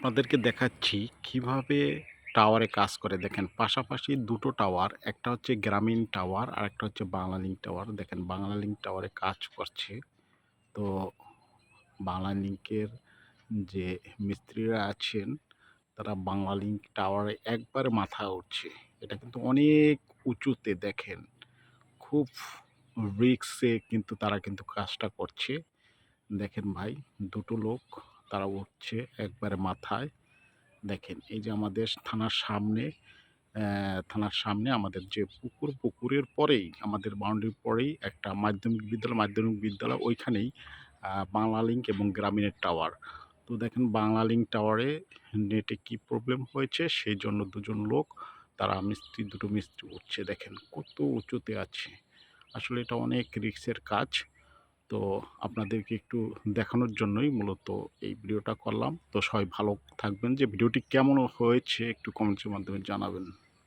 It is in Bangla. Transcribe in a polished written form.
আপনাদেরকে দেখাচ্ছি কিভাবে টাওয়ারে কাজ করে। দেখেন পাশাপাশি দুটো টাওয়ার, একটা হচ্ছে গ্রামীণ টাওয়ার আর একটা হচ্ছে বাংলালিংক টাওয়ার। দেখেন বাংলালিংক টাওয়ারে কাজ করছে। তো বাংলালিংকের যে মিস্ত্রিরা আছেন তারা বাংলালিংক টাওয়ারে একবারে মাথায় উঠছে। এটা কিন্তু অনেক উঁচুতে, দেখেন খুব রিস্কে কিন্তু তারা কিন্তু কাজটা করছে। দেখেন ভাই, দুটো লোক তারা উঠছে একবারে মাথায়। দেখেন এই যে আমাদের থানার সামনে আমাদের যে পুকুরের পরেই, আমাদের বাউন্ডারির পরেই একটা মাধ্যমিক বিদ্যালয় ওইখানেই বাংলালিংক এবং গ্রামীণের টাওয়ার। তো দেখেন বাংলালিংক টাওয়ারে নেটে কি প্রবলেম হয়েছে, সেই জন্য দুজন লোক তারা দুটো মিস্ত্রি উঠছে। দেখেন কত উঁচুতে আছে। আসলে এটা অনেক রিস্কের কাজ। তো আপনাদেরকে একটু দেখানোর জন্যই মূলত এই ভিডিওটা করলাম। তো সবাই ভালো থাকবেন। যে ভিডিওটি কেমন হয়েছে একটু কমেন্টের মাধ্যমে জানাবেন।